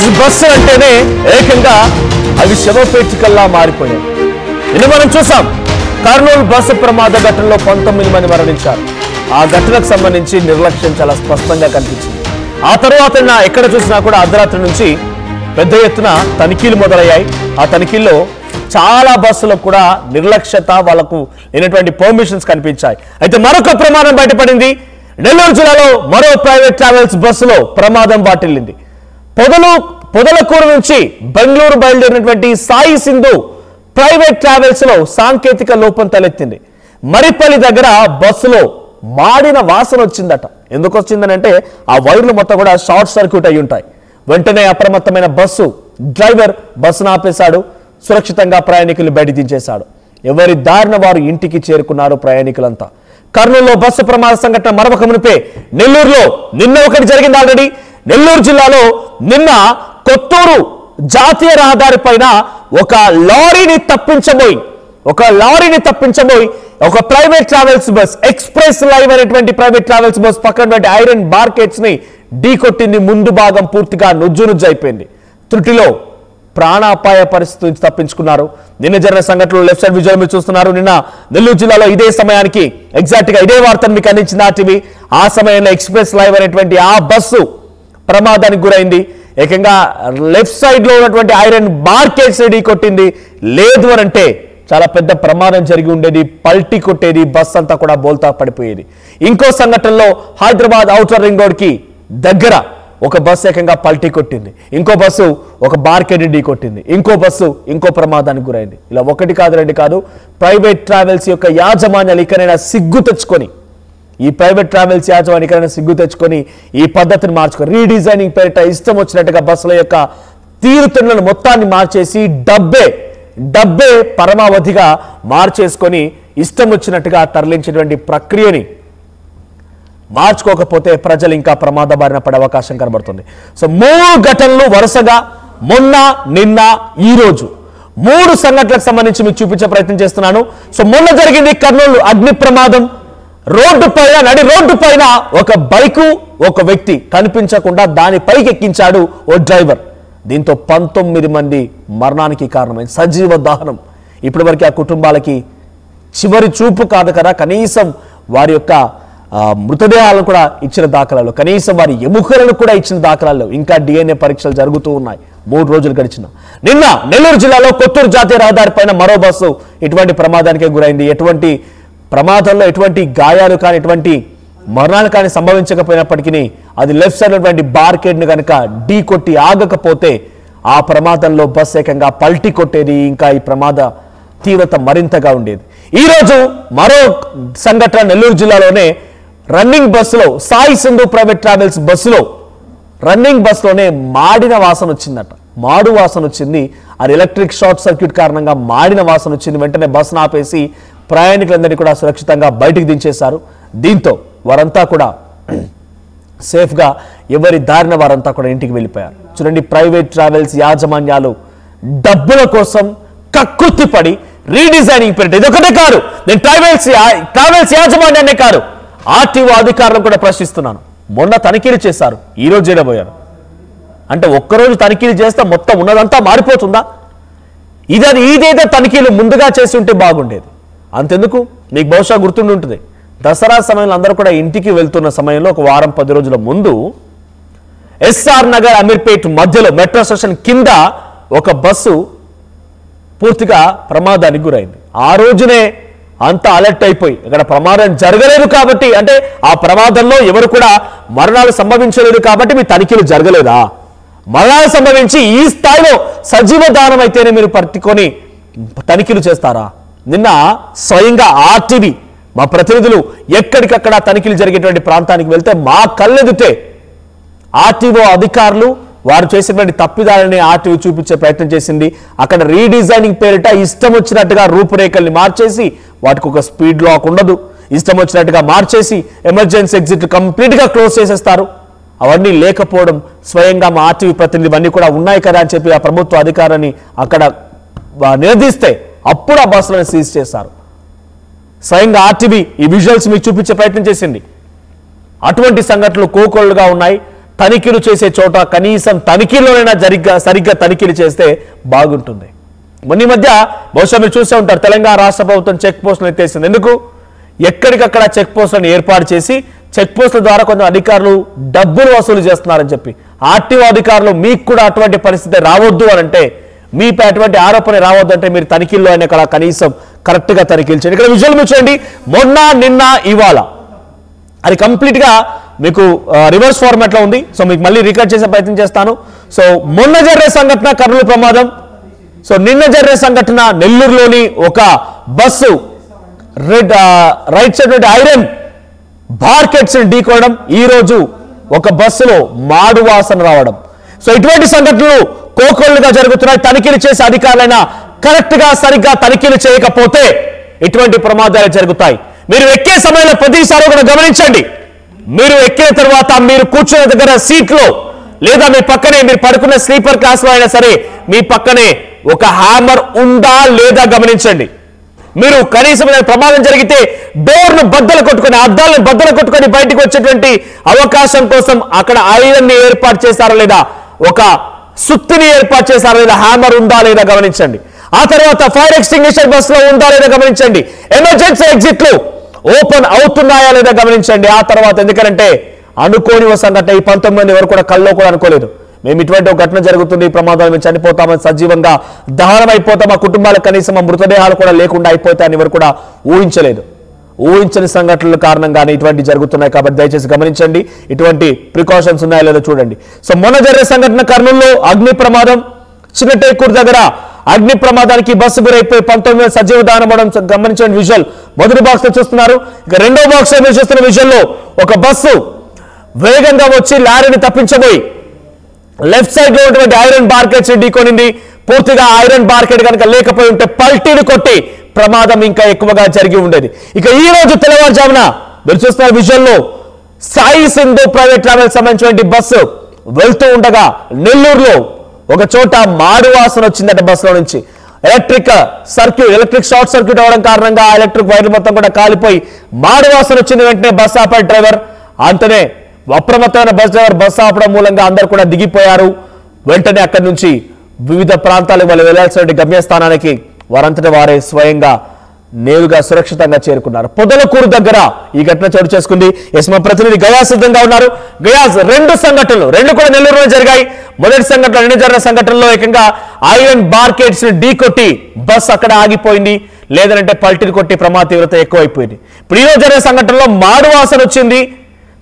Travels bus అంటేనే ఏకంగా అవి శవపేటికల్లా మారిపోయాయి. ఇది మనం చూసాం. కర్నూలు బస్సు ప్రమాద ఘటనలో 19 మంది మరణించారు. ఆ ఘటనకు సంబంధించి నిర్లక్ష్యం చాలా స్పష్టంగా కనిపించింది. ఆ తర్వాత ఎక్కడ చూసినా కూడా అర్ధరాత్రి నుంచి పెద్ద ఎత్తున తనిఖీలు మొదలయ్యాయి. ఆ తనిఖీల్లో చాలా బస్సులకు కూడా నిర్లక్ష్యత, వాళ్లకు లేనటువంటి పర్మిషన్స్ కనిపించాయి. అయితే మరొక ప్రమాదం బయటపడింది. నెల్లూరు జిల్లాలో మరో ప్రైవేట్ ట్రావెల్స్ బస్సులో ప్రమాదం వాటిల్లింది. పొదలకూరు నుంచి బెంగళూరు బయలుదేరినటువంటి సాయి సింధు ప్రైవేట్ ట్రావెల్స్ లో సాంకేతిక లోపం తలెత్తింది. మరిపల్లి దగ్గర బస్సులో మాడిన వాసన వచ్చిందట. ఎందుకు వచ్చిందనంటే ఆ వైర్లు మొత్తం కూడా షార్ట్ సర్క్యూట్ అయి ఉంటాయి. వెంటనే అప్రమత్తమైన బస్సు డ్రైవర్ బస్సును ఆపేశాడు. సురక్షితంగా ప్రయాణికులు బయట దించేశాడు. ఎవరి దారిన వారు ఇంటికి చేరుకున్నారు ప్రయాణికులంతా. కర్నూలులో బస్సు ప్రమాద సంఘటన మరొక మునిపే నెల్లూరులో నిన్న ఒకటి జరిగింది. ఆల్రెడీ నెల్లూరు జిల్లాలో నిన్న కొత్తూరు జాతీయ రహదారి పైన ఒక లారీని తప్పించబోయి ఒక private travels bus express live అనేటువంటి ప్రైవేట్ ట్రావెల్స్ బస్ పక్కన ఐరన్ బార్కెట్స్ ని ఢీకొట్టింది. ముందు భాగం పూర్తిగా నుజ్జు అయిపోయింది. త్రుటిలో ప్రాణాపాయ పరిస్థితి నుంచి తప్పించుకున్నారు. నిన్న జరిగిన సంఘటనలో లెఫ్ట్ సైడ్ విజువల్ మీరు చూస్తున్నారు. నిన్న నెల్లూరు జిల్లాలో ఇదే సమయానికి ఎగ్జాక్ట్ గా ఇదే వార్తను మీకు అందించింది ఆర్టీవీ. ఆ సమయంలో ఎక్స్ప్రెస్ లైవ్ అనేటువంటి ఆ బస్సు ప్రమాదానికి గురైంది. ఏకంగా లెఫ్ట్ సైడ్ లో ఉన్నటువంటి ఐరన్ బార్కెట్స్ ఢీ కొట్టింది. లేదు అనంటే చాలా పెద్ద ప్రమాదం జరిగి ఉండేది. పల్టీ కొట్టేది, బస్ అంతా కూడా బోల్తా పడిపోయేది. ఇంకో సంఘటనలో హైదరాబాద్ ఔటర్ రింగ్ రోడ్ కి దగ్గర ఒక బస్సు ఏకంగా పల్టీ కొట్టింది. ఇంకో బస్సు ఒక బార్కెట్ ఢీ కొట్టింది. ఇంకో బస్సు ఇంకో ప్రమాదానికి గురైంది. ఇలా ఒకటి కాదు రెండు కాదు. ప్రైవేట్ ట్రావెల్స్ యొక్క యాజమాన్యాలు ఇకనైనా సిగ్గు తెచ్చుకొని, ఈ ప్రైవేట్ ట్రావెల్స్ యాజమాన్యాలు సిగ్గు తెచ్చుకొని ఈ పద్ధతిని మార్చుకొని రీడిజైనింగ్ పేరిట ఇష్టం వచ్చినట్టుగా బస్సుల యొక్క తీరుతెన్నులను మొత్తాన్ని మార్చేసి డబ్బే పరమావధిగా మార్చేసుకొని ఇష్టం వచ్చినట్టుగా తరలించేటువంటి ప్రక్రియని మార్చుకోకపోతే ప్రజలు ఇంకా ప్రమాద బారిన పడే అవకాశం కనబడుతుంది. సో 3 ఘటనలు వరుసగా మొన్న నిన్న ఈ రోజు 3 సంఘటనలకు సంబంధించి మీకు చూపించే ప్రయత్నం చేస్తున్నాను. సో మొన్న జరిగింది కర్నూలు అగ్ని ప్రమాదం. నడి రోడ్డు పైన ఒక బైకు ఒక వ్యక్తి కనిపించకుండా దానిపైకి ఎక్కించాడు ఓ డ్రైవర్. దీంతో 19 మంది మరణానికి కారణమైంది. సజీవ దహనం. ఇప్పటి వరకు ఆ కుటుంబాలకి చివరి చూపు కాదు కదా, కనీసం వారి యొక్క మృతదేహాలను కూడా ఇచ్చిన దాఖలాలు, కనీసం వారి ఎముకలను కూడా ఇచ్చిన దాఖలాలు, ఇంకా DNA పరీక్షలు జరుగుతూ ఉన్నాయి. 3 రోజులు గడిచిన నిన్న నెల్లూరు జిల్లాలో కొత్తూరు జాతీయ రహదారి పైన మరో బస్సు ఇటువంటి ప్రమాదానికే గురైంది. ఎటువంటి ప్రమాదంలో ఎటువంటి గాయాలు కానీ ఎటువంటి మరణాలు కానీ సంభవించకపోయినప్పటికీ అది లెఫ్ట్ సైడ్ ఉన్నటువంటి బార్కెట్ ను కనుక ఢీ కొట్టి ఆగకపోతే ఆ ప్రమాదంలో బస్ ఏకంగా పల్టీ కొట్టేది. ఇంకా ఈ ప్రమాద తీవ్రత మరింతగా ఉండేది. ఈ రోజు మరో సంఘటన నెల్లూరు జిల్లాలోనే రన్నింగ్ బస్సులో సాయి సింధు ప్రైవేట్ ట్రావెల్స్ బస్సులో రన్నింగ్ బస్సులోనే మాడిన వాసన వచ్చిందట. మాడు వాసన వచ్చింది. అది ఎలక్ట్రిక్ షార్ట్ సర్క్యూట్ కారణంగా మాడిన వాసన వచ్చింది. వెంటనే బస్సును ఆపేసి ప్రయాణికులందరినీ కూడా సురక్షితంగా బయటికి దించేశారు. దీంతో వారంతా కూడా సేఫ్గా ఎవరి దారిన వారంతా కూడా ఇంటికి వెళ్ళిపోయారు. చూడండి, ప్రైవేట్ ట్రావెల్స్ యాజమాన్యాలు డబ్బుల కోసం కక్కుర్తిపడి రీడిజైనింగ్ పేరిట ఇదొకటే కాదు, నేను ట్రావెల్స్ యాజమాన్యాన్నే కాదు ఆర్టీఓ అధికారులను కూడా ప్రశ్నిస్తున్నాను. మొన్న తనిఖీలు చేశారు, ఈ రోజు చేయబోయారు. అంటే ఒక్కరోజు తనిఖీలు చేస్తే మొత్తం ఉన్నదంతా మారిపోతుందా? ఇదేదో తనిఖీలు ముందుగా చేసి ఉంటే బాగుండేది. అంతెందుకు, మీకు బహుశా గుర్తుండి ఉంటుంది, దసరా సమయంలో అందరూ కూడా ఇంటికి వెళ్తున్న సమయంలో ఒక వారం 10 రోజుల ముందు ఎస్ఆర్ నగర్ అమీర్పేట్ మధ్యలో మెట్రో స్టేషన్ కింద ఒక బస్సు పూర్తిగా ప్రమాదానికి గురైంది. ఆ రోజునే అంతా అలర్ట్ అయిపోయి ఇక్కడ ప్రమాదం జరగలేదు కాబట్టి, అంటే ఆ ప్రమాదంలో ఎవరు కూడా మరణాలు సంభవించలేదు కాబట్టి మీ తనిఖీలు జరగలేదా? మరణాలు సంభవించి ఈ స్థాయిలో సజీవ దానం అయితేనే మీరు పట్టుకొని తనిఖీలు చేస్తారా? నిన్న స్వయంగా ఆర్టీవీ మా ప్రతినిధులు ఎక్కడికక్కడ తనిఖీలు జరిగేటువంటి ప్రాంతానికి వెళ్తే మా కళ్ళెదుటే ఆర్టీఓ అధికారులు వారు చేసినటువంటి తప్పిదాలని ఆర్టీఓ చూపించే ప్రయత్నం చేసింది. అక్కడ రీడిజైనింగ్ పేరిట ఇష్టం వచ్చినట్టుగా రూపురేఖల్ని మార్చేసి వాటికి ఒక స్పీడ్ లాక్ ఉండదు, ఇష్టం వచ్చినట్టుగా మార్చేసి ఎమర్జెన్సీ ఎగ్జిట్ కంప్లీట్గా క్లోజ్ చేసేస్తారు. అవన్నీ లేకపోవడం స్వయంగా మా ఆర్టీవీ ప్రతినిధి ఇవన్నీ కూడా ఉన్నాయి కదా అని చెప్పి ఆ ప్రభుత్వ అధికారాన్ని అక్కడ నిలదీస్తే అప్పుడు ఆ బస్సులను సీజ్ చేశారు. స్వయంగా ఆర్టీవీ ఈ విజువల్స్ మీకు చూపించే ప్రయత్నం చేసింది. అటువంటి సంఘటనలు కోకొల్లుగా ఉన్నాయి. తనిఖీలు చేసే చోట కనీసం తనిఖీల్లోనైనా సరిగ్గా తనిఖీలు చేస్తే బాగుంటుంది. మొన్న మధ్య బహుశా మీరు చూసే ఉంటారు, తెలంగాణ రాష్ట్ర ప్రభుత్వం చెక్ పోస్టులు ఎత్తేసింది. ఎందుకు? ఎక్కడికక్కడ చెక్ పోస్టులను ఏర్పాటు చేసి చెక్ పోస్టుల ద్వారా కొంత అధికారులు డబ్బులు వసూలు చేస్తున్నారని చెప్పి, ఆర్టీఓ అధికారులు మీకు కూడా అటువంటి పరిస్థితి రావద్దు అని అంటే, మీపై అటువంటి ఆరోపణ రావద్దు అంటే మీరు తనిఖీల్లో అయినా ఇక్కడ కనీసం కరెక్ట్ గా తనిఖీలు చేయండి. ఇక్కడ విజువల్ మీరు చూడండి, మొన్న నిన్న ఇవాళ అది కంప్లీట్ గా మీకు రివర్స్ ఫార్మాట్ లో ఉంది. సో మీకు మళ్ళీ రికార్డ్ చేసే ప్రయత్నం చేస్తాను. సో మొన్న జరిగే సంఘటన కర్నూలు ప్రమాదం. సో నిన్న జరిగే సంఘటన నెల్లూరులోని ఒక బస్సు రైట్ సైడ్ ఐరన్ బార్కెట్స్ ఢీకొనడం, ఈ రోజు ఒక బస్సులో మాడు వాసన రావడం. సో ఇటువంటి సంఘటనలు కోకొల్లుగా జరుగుతున్నాయి. తనిఖీలు చేసే అధికారులైనా కరెక్ట్ గా సరిగ్గా తనిఖీలు చేయకపోతే ఇటువంటి ప్రమాదాలు జరుగుతాయి. మీరు ఎక్కే సమయంలో ప్రతిసారి కూడా గమనించండి. మీరు ఎక్కిన తర్వాత మీరు కూర్చున్న దగ్గర సీట్లో లేదా మీ పక్కనే మీరు పడుకున్న స్లీపర్ క్లాస్ లో అయినా సరే మీ పక్కనే ఒక హ్యామర్ ఉందా లేదా గమనించండి. మీరు కనీసం ప్రమాదం జరిగితే డోర్ను బద్దలు కొట్టుకొని, అద్దాలను బద్దలు కొట్టుకొని బయటకు వచ్చేటువంటి అవకాశం కోసం అక్కడ ఐరన్ ని ఏర్పాటు చేశారా లేదా, ఒక సుత్తిని ఏర్పాటు చేశారా లేదా, హ్యామర్ ఉందా లేదా గమనించండి. ఆ తర్వాత ఫైర్ ఎక్స్టింగ్విషర్ బస్ లో ఉందా లేదా గమనించండి. ఎమర్జెన్సీ ఎగ్జిట్లు ఓపెన్ అవుతున్నాయా లేదా గమనించండి. ఆ తర్వాత ఎందుకంటే అనుకోని సంఘటన, ఈ 19 మంది ఎవరు కూడా కల్లో కూడా అనుకోలేదు మేము ఇటువంటి ఒక ఘటన జరుగుతుంది, ఈ ప్రమాదాలు మేము చనిపోతామని, సజీవంగా దహనం అయిపోతాం, మా కుటుంబాలకు కనీసం మా మృతదేహాలు కూడా లేకుండా అయిపోతాయని ఎవరు కూడా ఊహించలేదు. ఊహించని సంఘటనల కారణంగానే ఇటువంటి జరుగుతున్నాయి. కాబట్టి దయచేసి గమనించండి, ఇటువంటి ప్రికాషన్స్ ఉన్నాయో లేదో చూడండి. సో మొన్న జరిగే సంఘటన కర్నూలులో అగ్ని ప్రమాదం, చిన్నటేకూరు దగ్గర అగ్ని ప్రమాదానికి బస్సు గురైపోయి 19 సజీవ దహనం అవడం గమనించండి. విజువల్ మొదటి బాక్స్ లో చూస్తున్నారు. ఇక రెండో బాక్స్ లో మీరు చూస్తున్న విజువల్ లో ఒక బస్సు వేగంగా వచ్చి లారీని తప్పించబోయి లెఫ్ట్ సైడ్ లో ఉన్నటువంటి ఐరన్ బార్కెట్స్ ఢీకొనింది. పూర్తిగా ఐరన్ బార్కెట్ కనుక లేకపోయి ఉంటే పల్టీలు కొట్టి ప్రమాదం ఇంకా ఎక్కువగా జరిగి ఉండేది. ఇక ఈ రోజు తెల్లవారుజామున మీరు చూస్తున్న విజువల్ లో సాయి సింధు ప్రైవేట్ ట్రావెల్స్ సంబంధించిన బస్సు వెళ్తూ ఉండగా నెల్లూరులో ఒక చోట మాడు వాసన వచ్చిందట బస్సులో నుంచి. ఎలక్ట్రిక్ షార్ట్ సర్క్యూట్ అవడం కారణంగా ఎలక్ట్రిక్ వైర్లు మొత్తం కూడా కాలిపోయి మాడు వాసన వచ్చింది. వెంటనే బస్ ఆపే డ్రైవర్, అంతనే అప్రమత్తమైన బస్ డ్రైవర్ బస్ ఆపడం మూలంగా అందరూ కూడా దిగిపోయారు. వెంటనే అక్కడి నుంచి వివిధ ప్రాంతాలకు వాళ్ళు వెళ్లాల్సిన గమ్యస్థానానికి వారంతటి వారే స్వయంగా నేరుగా సురక్షితంగా చేరుకున్నారు. పొదలకూరు దగ్గర ఈ ఘటన చోటు చేసుకుంది. ఎస్, మా ప్రతినిధి గయాస్ సిద్ధంగా ఉన్నారు. గయాస్, రెండు సంఘటనలు, రెండు కూడా నెల్లూరులో జరిగాయి. మొదటి సంఘటన, రెండు జరిగిన సంఘటనలో ఏకంగా ఐరన్ బార్కెట్స్ ఢీ కొట్టి బస్ అక్కడ ఆగిపోయింది, లేదంటే పల్టీలు కొట్టి ప్రమాద తీవ్రత ఎక్కువైపోయింది. ఇప్పుడు ఈ రోజు జరిగే సంఘటనలో మాడు వాసన వచ్చింది.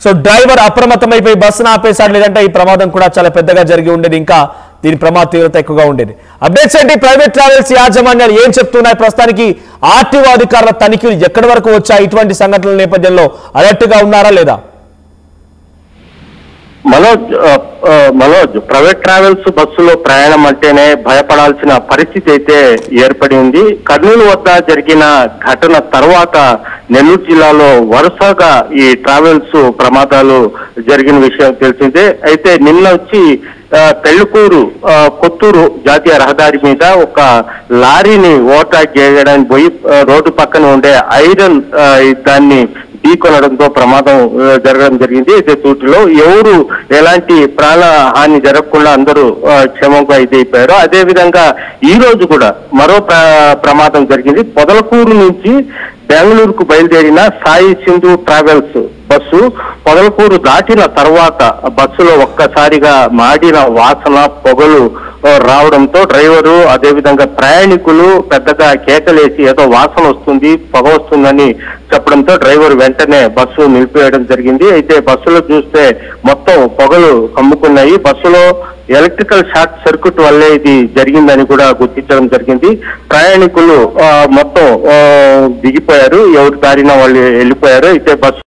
సో డ్రైవర్ అప్రమత్తమైపోయి బస్సును ఆపేశాడు, లేదంటే ఈ ప్రమాదం కూడా చాలా పెద్దగా జరిగి ఉండేది, ఇంకా దీని ప్రమాద తీవ్రత ఎక్కువగా ఉండేది. అప్డేట్స్ ఏంటి? ప్రైవేట్ ట్రావెల్స్ యాజమాన్యాలు ఏం చెప్తున్నాయి? ప్రస్తుతానికి ఆర్టీఓ అధికారుల తనిఖీలు ఎక్కడి వరకు వచ్చాయి? ఇటువంటి సంఘటనల నేపథ్యంలో అలర్ట్ గా ఉన్నారా లేదా? మనోజ్, ప్రైవేట్ ట్రావెల్స్ బస్సులో ప్రయాణం అంటేనే భయపడాల్సిన పరిస్థితి అయితే ఏర్పడి ఉంది. కర్నూలు వద్ద జరిగిన ఘటన తర్వాత నెల్లూరు జిల్లాలో వరుసగా ఈ ట్రావెల్స్ ప్రమాదాలు జరిగిన విషయం తెలిసిందే. అయితే నిన్న వచ్చి పెళ్లికూరు కొత్తూరు జాతీయ రహదారి మీద ఒక లారీని ఓవర్టేక్ చేయడానికి పోయి రోడ్డు పక్కన ఉండే ఐరన్ దాన్ని ఢీకొనడంతో ప్రమాదం జరగడం జరిగింది. అయితే తూటిలో ఎవరు ఎలాంటి ప్రాణ హాని జరగకుండా అందరూ క్షేమంగా ఇదైపోయారు. అదే విధంగా ఈ రోజు కూడా మరో ప్రమాదం జరిగింది. పొదలకూరు నుంచి బెంగళూరుకు బయలుదేరిన సాయి సింధు ట్రావెల్స్ బస్సు పొదలకూరు దాటిన తర్వాత బస్సులో ఒక్కసారిగా మాడిన వాసన, పొగలు రావడంతో డ్రైవరు అదేవిధంగా ప్రయాణికులు పెద్దగా కేకలేసి ఏదో వాసన వస్తుంది, పొగ వస్తుందని చెప్పడంతో డ్రైవర్ వెంటనే బస్సు నిలిపివేయడం జరిగింది. అయితే బస్సులో చూస్తే మొత్తం పొగలు కమ్ముకున్నాయి. బస్సులో ఎలక్ట్రికల్ షార్ట్ సర్క్యూట్ వల్లే ఇది జరిగిందని కూడా గుర్తించడం జరిగింది. ప్రయాణికులు మొత్తం దిగిపోయారు, ఎవరి దారిన వాళ్ళు వెళ్ళిపోయారు. అయితే బస్సు